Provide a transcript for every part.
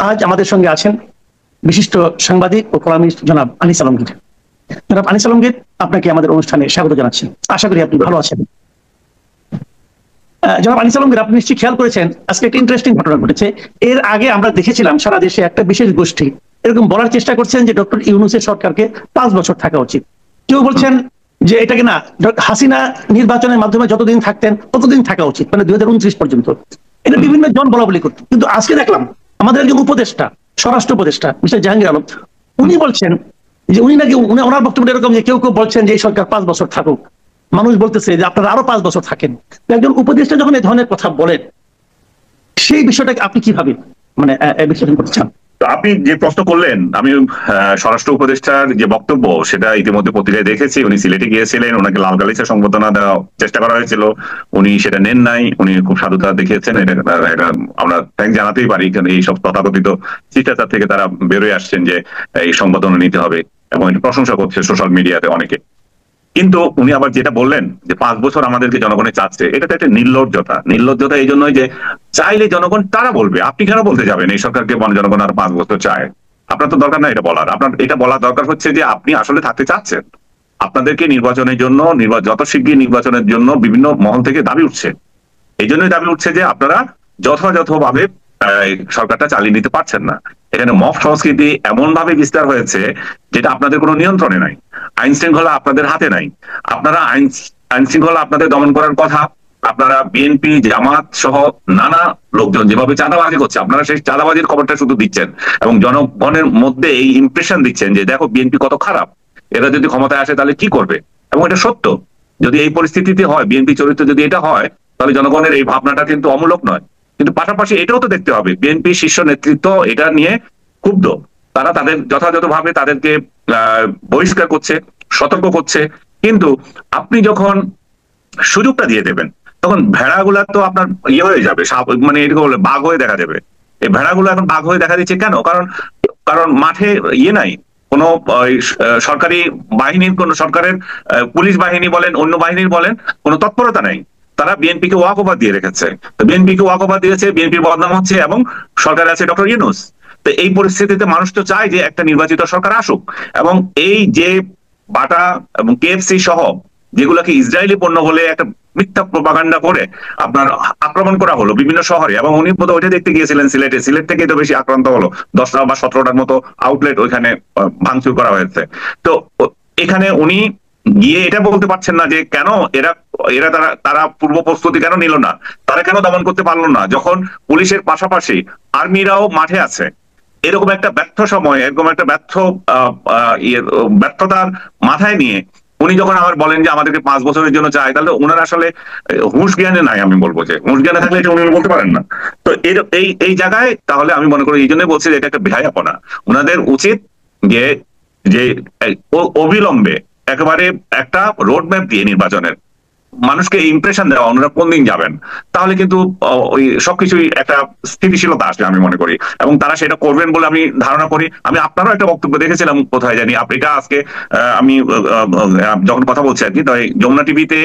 আজ আমাদের সঙ্গে আছেন বিশিষ্ট সাংবাদিক ও কলামিস্ট জনাব আনিস আলমগীর। জনাব আনিস আলমগীর, আপনাকে আমাদের অনুষ্ঠানে স্বাগত জানাচ্ছি। আশা করি আপনি ভালো আছেন। জনাব আনিস আলমগীর, আপনি নিশ্চয়ই খেয়াল করেছেন আজকে একটা ইন্টারেস্টিং ঘটনা ঘটেছে। এর আগে আমরা দেখেছিলাম সারা দেশে একটা বিশেষ গোষ্ঠী এরকম বলার চেষ্টা করছেন যে ডক্টর ইউনূসের সরকারকে 5 বছর থাকা উচিত। কেউ বলছেন যে এটাকে না, হাসিনা নির্বাচনের মাধ্যমে যতদিন থাকতেন ততদিন থাকা উচিত, মানে 2029 পর্যন্ত। এটা বিভিন্ন জন বলা বলি করত, কিন্তু আজকে দেখলাম আমাদের একজন উপদেষ্টা, স্বরাষ্ট্র উপদেষ্টা মিস্টার জাহাঙ্গীর আলম, উনি বলছেন যে উনি নাকি ওনার বক্তব্য এরকম যে কেউ কেউ বলছেন যে এই সরকার 5 বছর থাকুক, মানুষ বলতেছে যে আপনারা আরো 5 বছর থাকেন। একজন উপদেষ্টা যখন এই ধরনের কথা বলেন, সেই বিষয়টাকে আপনি কিভাবে মানে বিশ্লেষণ করতে চান? আপনি যে প্রশ্ন করলেন, আমি স্বরাষ্ট্র উপদেষ্টার যে বক্তব্য সেটা ইতিমধ্যে পত্রিকায় দেখেছি। উনি সিলেটে গিয়েছিলেন, ওনাকে লাল গালিচা সংবর্ধনা দেওয়ার চেষ্টা করা হয়েছিল, উনি সেটা নেন নাই। উনি খুব সাধুতা দেখিয়েছেন, এটা আমরা থ্যাংক জানাতেই পারি, কারণ এই সব তথাকথিত শিষ্টাচার থেকে তারা বেরোয় আসছেন যে এই সংবর্ধনা নিতে হবে, এবং এটা প্রশংসা করছে সোশ্যাল মিডিয়াতে অনেকে। কিন্তু উনি আবার যেটা বললেন যে 5 বছর আমাদেরকে জনগণের চাচ্ছে, এটা তো একটা নির্লজ্জতা এই জন্যই যে চাইলে জনগণ তারা বলবে, আপনি কেন বলতে যাবেন এই সরকারকে জনগণ আর 5 বছর চায়? আপনার তো দরকার না এটা বলার। আপনার এটা বলার দরকার হচ্ছে যে আপনি আসলে থাকতে চাচ্ছেন, আপনাদেরকে নির্বাচনের জন্য যত শিগগির নির্বাচনের জন্য বিভিন্ন মহল থেকে দাবি উঠছে। এই জন্যই দাবি উঠছে যে আপনারা যথাযথভাবে সরকারটা চালিয়ে নিতে পারছেন না। এখানে মব সংস্কৃতি এমন ভাবে বিস্তার হয়েছে যেটা আপনাদের কোনো নিয়ন্ত্রণে নাই। আইন শৃঙ্খলা আপনাদের হাতে নাই। আপনারা আইন শৃঙ্খলা আপনাদের দমন করার কথা, আপনারা বিএনপি জামাত সহ নানা লোকজন যেভাবে চাঁদাবাজি করছে, আপনারা সেই চাঁদাবাজির খবরটা শুধু দিচ্ছেন এবং জনগণের মধ্যে এই ইমপ্রেশন দিচ্ছেন যে দেখো বিএনপি কত খারাপ, এরা যদি ক্ষমতায় আসে তাহলে কি করবে। এবং এটা সত্য, যদি এই পরিস্থিতিতে হয়, বিএনপি চরিত্র যদি এটা হয়, তাহলে জনগণের এই ভাবনাটা কিন্তু অমূলক নয়। কিন্তু পাশাপাশি এটাও তো দেখতে হবে, বিএনপি শীর্ষ নেতৃত্ব এটা নিয়ে ক্ষুব্ধ, তারা তাদের যথাযথভাবে তাদেরকে বহিষ্কার করছে, সতর্ক করছে। কিন্তু আপনি যখন সুযোগটা দিয়ে দেবেন, তখন ভেড়াগুলা তো আপনার হয়ে যাবে, মানে এরকম বলে বাঘ হয়ে দেখা যাবে। এই ভেড়াগুলো এখন বাঘ হয়ে দেখা দিচ্ছে কেন? কারণ মাঠে নাই, কোনো সরকারি বাহিনীর, কোন সরকারের পুলিশ বাহিনী বলেন, অন্য বাহিনীর বলেন, কোনো তৎপরতা নাই। তারা বিএনপিকে ওয়াক ওভার দিয়ে রেখেছে, বিএনপিকে ওয়াক ওভার দিয়েছে, বিএনপির বদনাম হচ্ছে, এবং সরকারে আছে ডক্টর ইউনূস। তো এই পরিস্থিতিতে মানুষ তো চায় যে একটা নির্বাচিত সরকার আসুক, এবং এই যে বাটা এবং কেএফসি সহ যেগুলোকে ইসরায়েলি পণ্য বলে একটা মিথ্যা প্রপাগান্ডা করে আপনার আক্রমণ করা হলো বিভিন্ন শহরে, এবং উনি বোধহয় ওইটা দেখতে গিয়েছিলেন সিলেটে। সিলেট থেকে তো বেশি আক্রান্ত হলো, 10টা বা 17টার মতো আউটলেট ওইখানে ভাঙচুর করা হয়েছে। তো এখানে উনি গিয়ে এটা বলতে পারছেন না যে কেন এরা তারা পূর্ব প্রস্তুতি কেন নিল না, তারা কেন দমন করতে পারলো না, যখন পুলিশের পাশাপাশি আর্মিরাও মাঠে আছে। এরকম একটা ব্যর্থ সময়, এরকম একটা ব্যর্থতার মাথায় নিয়ে উনি যখন আবার বলেন যে আমাদেরকে 5 বছরের জন্য চাই, তাহলে ওনার আসলে হুঁশ জ্ঞানে নাই। আমি বলবো যে হুঁশ জ্ঞানে থাকলে এটা উনি বলতে পারেন না। তো এই জায়গায় তাহলে আমি মনে করি এই জন্যই বলছি যে এটা একটা বেহায়াপনা। ওনাদের উচিত যে যে অবিলম্বে একেবারে একটা রোড ম্যাপ দিয়ে নির্বাচনের মানুষকে ইমপ্রেশন দেওয়া ওনারা কোন দিন যাবেন, তাহলে কিন্তু ওই সবকিছুই একটা স্থিতিশীলতা আসবে আমি মনে করি, এবং তারা সেটা করবেন বলে আমি ধারণা করি। আমি আপনারও একটা বক্তব্য দেখেছিলাম কোথায় জানি, এটা আজকে আমি যখন কথা বলছি আর কি, তাই যমুনা টিভিতে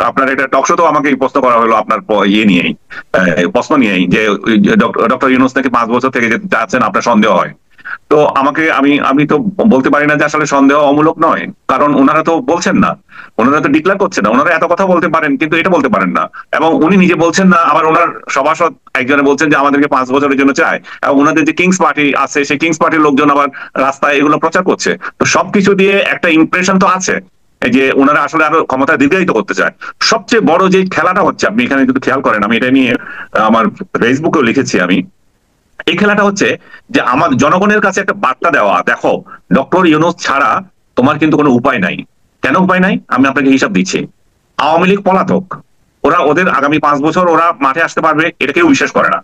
আপনার একটা টকশো তো আমাকে প্রশ্ন করা হলো আপনার নিয়েই, প্রশ্ন নিয়েই, যে ডক্টর ইউনূস নাকি 5 বছর থেকে যেতে চাচ্ছেন, আপনার সন্দেহ হয়। তো আমি তো বলতে পারি না যে আসলে সন্দেহ অমূলক নয়, কারণ ওনারা তো বলছেন না, ওনারা তো ডিক্লেয়ার করছেন না। ওনারা এত কথা বলতে পারেন কিন্তু এটা বলতে পারেন না, এবং উনি নিজে বলছেন না। আবার ওনার সভাসদ একজনে বলছেন যে আমাদেরকে 5 বছরের জন্য চায়, এবং ওনাদের যে কিংস পার্টি আছে সেই কিংস পার্টির লোকজন আবার রাস্তায় এগুলো প্রচার করছে। তো সবকিছু দিয়ে একটা ইমপ্রেশন তো আছে যে ওনারা আসলে আরো ক্ষমতা দীর্ঘায়িত করতে চায়। সবচেয়ে বড় যে খেলাটা হচ্ছে, আপনি এখানে যদি খেয়াল করেন, আমি এটা নিয়ে আমার ফেসবুকেও লিখেছি, আমি এই খেলাটা হচ্ছে যে আমার জনগণের কাছে একটা বার্তা দেওয়া, দেখো ডক্টর ইউনূস ছাড়া তোমার কিন্তু কোনো উপায় নাই। কেন উপায় নাই? আমি আপনাকে হিসাব দিচ্ছি। আওয়ামী লীগ পলাতক, ওদের আগামী 5 বছর ওরা মাঠে আসতে পারবে এটা কেউ বিশ্বাস করে না।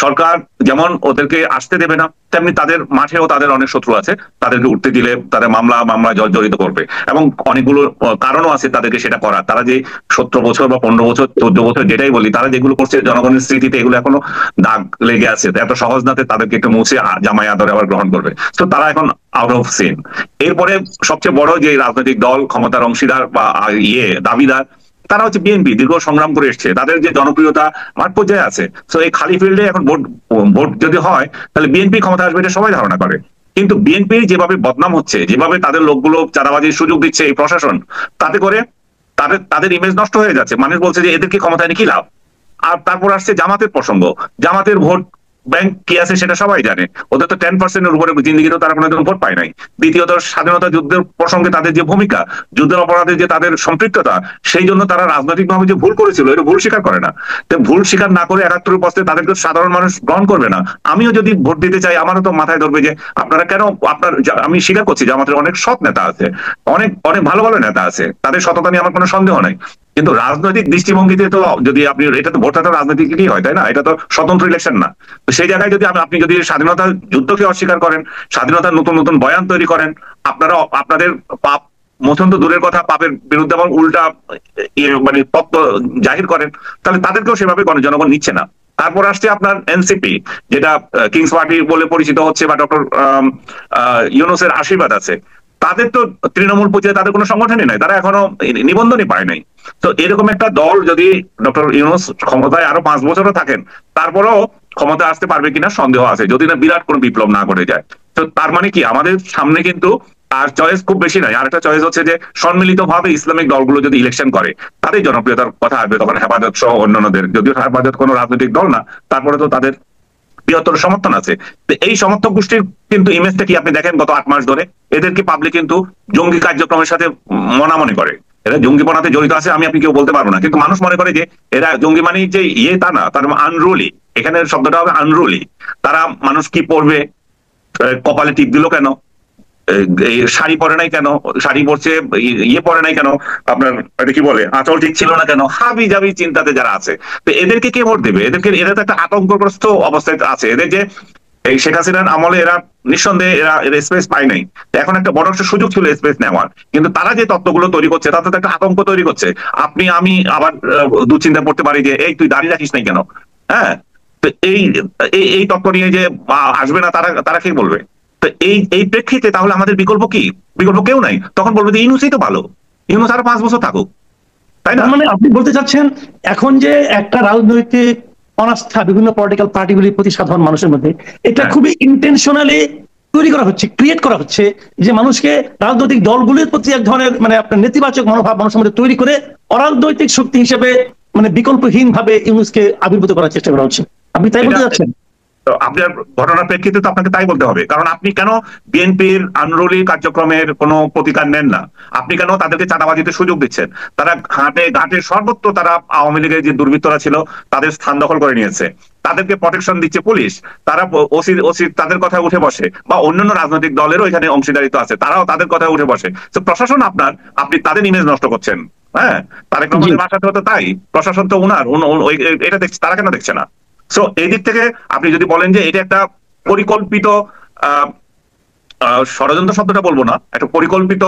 সরকার যেমন ওদেরকে আসতে দেবে না, তেমনি তাদের মাঠেও তাদের অনেক শত্রু আছে, তাদেরকে উঠতে দিলে তাদের মামলা জর্জরিত করবে, এবং অনেকগুলো কারণও আছে তাদেরকে সেটা করার। তারা যে 17 বছর বা 15 বছর 14 বছর যেটাই বলি, তারা যেগুলো করছে জনগণের স্মৃতিতে এগুলো এখনো দাগ লেগে আছে। এত সহজ নাতে তাদেরকে একটু মুছে জামাই আদরে আবার গ্রহণ করবে। তো তারা এখন আউট অফ সিন। এরপরে সবচেয়ে বড় যে রাজনৈতিক দল ক্ষমতার অংশীদার বা দাবিদার, তারা হচ্ছে বিএনপি, দীর্ঘ সংগ্রাম করে এসছে, তাদের যে জনপ্রিয়তা মাঠ পর্যায়ে আছে। তো এই খালি ফিল্ডে এখন ভোট যদি হয় তাহলে বিএনপি ক্ষমতা আসবে এটা সবাই ধারণা করে। কিন্তু বিএনপি যেভাবে বদনাম হচ্ছে, যেভাবে তাদের লোকগুলো চাঁদাবাজির সুযোগ দিচ্ছে এই প্রশাসন, তাতে করে তাদের ইমেজ নষ্ট হয়ে যাচ্ছে। মানুষ বলছে যে এদেরকে ক্ষমতায় এনে কি লাভ। আর তারপর আসছে জামাতের প্রসঙ্গ। জামাতের ভোট ব্যাংক কি আছে সেটা সবাই জানে, ওদের তো 10%-এর উপরে জিন্দিগিতেও তারা কোনোদিন ভোট পায় নাই। দ্বিতীয়ত, স্বাধীনতা যুদ্ধের প্রসঙ্গে তাদের যে ভূমিকা, যুদ্ধের অপরাধে যে তাদের সম্পৃক্ততা, সেই জন্য তারা রাজনৈতিকভাবে যে ভুল করেছিল এটা ভুল স্বীকার করে না। তো ভুল স্বীকার না করে 71 বছরে তাদেরকে সাধারণ মানুষ গ্রহণ করবে না। আমিও যদি ভোট দিতে চাই আমারও তো মাথায় ধরবে যে আপনারা কেন, আমি স্বীকার করছি যে আমাদের অনেক সৎ নেতা আছে, অনেক অনেক ভালো ভালো নেতা আছে, তাদের সততা নিয়ে আমার কোনো সন্দেহ নাই। কিন্তু রাজনৈতিক দৃষ্টিভঙ্গিতে তো যদি আপনি, এটা তো ভোটটা তো রাজনীতিকই হয়, তাই না? এটা তো স্বতন্ত্র ইলেকশন না। তো সেই জায়গায় যদি আপনি যদি স্বাধীনতার যুদ্ধকে অস্বীকার করেন, স্বাধীনতার নতুন নতুন বয়ান তৈরি করেন, আপনারা আপনাদের পাপ মোচন তো দূরের কথা, পাপের বিরুদ্ধে এবং উল্টা মানে তত্ত্ব জাহির করেন, তাহলে তাদেরকেও সেভাবে জনগণ নিচ্ছে না। তারপর আসছে আপনার এনসিপি, যেটা কিংস পার্টি বলে পরিচিত হচ্ছে, বা ডক্টর ইউনূসের আশীর্বাদ আছে। তাদের তো তৃণমূল পর্যায়ে তাদের কোনো সংগঠনই নাই, তারা এখনো নিবন্ধনই পায় নাই। তো এরকম একটা দল যদি ডক্টর ইউনূস ক্ষমতায় আরো 5 বছরও থাকেন, তারপরেও ক্ষমতা আসতে পারবে কিনা সন্দেহ আছে, যদি না বিরাট কোনো বিপ্লব না করে যায়। তো তার মানে কি, আমাদের সামনে কিন্তু আর চয়েস খুব বেশি নাই। আরেকটা চয়েস হচ্ছে যে সম্মিলিত ভাবে ইসলামিক দলগুলো যদি ইলেকশন করে, তাদের জনপ্রিয়তার কথা আসবে তখন হেফাজত সহ অন্যান্যদের, যদিও হেফাজত কোনো রাজনৈতিক দল না, তারপরে তো তাদের বৃহত্তর সমর্থন আছে। তো এই সমর্থক গোষ্ঠীর কিন্তু ইমেজটা কি আপনি দেখেন গত 8 মাস ধরে, এদেরকে পাবলিক কিন্তু জঙ্গি কার্যক্রমের সাথে মনে করে, এরা জঙ্গিপনাতে জড়িত আছে আমি আপনি কেউ বলতে পারবো না, কিন্তু মানুষ মনে করে যে এরা জঙ্গি মানে যে তা না, তার আনরুলি, এখানে শব্দটা হবে আনরুলি। তারা মানুষ কি পড়বে, কপালে টিপ দিল কেন, শাড়ি পরে নাই কেন, শাড়ি পরছে, পরে নাই কেন, আপনার এটা কি বলে আঁচল ঠিক ছিল না কেন, হাবি জাবি চিন্তাতে যারা আছে, তো এদেরকে কে ভোট দেবে? এরা তো একটা আতঙ্কগ্রস্ত অবস্থায় আছে। এদের যে এই শেখ হাসিনার আমলে এরা নিঃসন্দেহে এরা স্পেস পায় নাই, এখন একটা বড় একটা সুযোগ ছিল স্পেস নেওয়ার, কিন্তু তারা যে তত্ত্বগুলো তৈরি করছে তাতে তো একটা আতঙ্ক তৈরি করছে। আপনি আমি আবার দুশ্চিন্তা পড়তে পারি যে এই তুই দাঁড়িয়ে রাখিস নাই কেন, হ্যাঁ? তো এই তত্ত্ব নিয়ে যে আসবে না, তারা কি বলবে? তো এই প্রেক্ষিতে তাহলে আমাদের বিকল্প কি? বিকল্প কেউ নাই। তখন বলবে যে ইউনূসই তো ভালো, ইউনূস আরো 5 বছর থাকুক, তাই না? মানে আপনি বলতে চাচ্ছেন এখন যে একটা রাজনৈতিক অনাস্থা বিভিন্ন পলিটিক্যাল পার্টিগুলির প্রতি সাধারণ মানুষের মধ্যে, এটা খুবই ইন্টেনশনালি তৈরি করা হচ্ছে, ক্রিয়েট করা হচ্ছে, যে মানুষকে রাজনৈতিক দলগুলির প্রতি এক ধরনের মানে আপনার নেতিবাচক মনোভাব মানুষের মধ্যে তৈরি করে অরাজনৈতিক শক্তি হিসেবে মানে বিকল্পহীন ভাবে ইউনূসকে আবির্ভূত করার চেষ্টা করা হচ্ছে। আপনি তাই বলতে চাচ্ছেন? আপনার ঘটনার প্রেক্ষিতে তো আপনাকে তাই বলতে হবে, কারণ আপনি কেন বিএনপির আনরুলি কার্যক্রমের কোনো প্রতিকার নেন না? আপনি কেন তাদেরকে চাঁদাবাজিতে সুযোগ দিচ্ছেন? তারা ঘাটে ঘাটে সর্বত্র তারা আওয়ামী লীগের যে দুর্বৃত্তরা ছিল তাদের স্থান দখল করে নিয়েছে, তাদেরকে প্রটেকশন দিচ্ছে পুলিশ, তারা ওসি তাদের কথা উঠে বসে, বা অন্যান্য রাজনৈতিক দলেরও এখানে অংশীদারিত্ব আছে, তারাও তাদের কথা উঠে বসে। তো প্রশাসন আপনি তাদের ইমেজ নষ্ট করছেন। হ্যাঁ, তারেক রহমানের বাসাতে হতো তাই, প্রশাসন তো উনার, এটা দেখছে, তারা কেন দেখছে না? সো এই দিক থেকে আপনি যদি বলেন যে এটা একটা পরিকল্পিত ষড়যন্ত্র, শব্দটা বলবো না, একটা পরিকল্পিত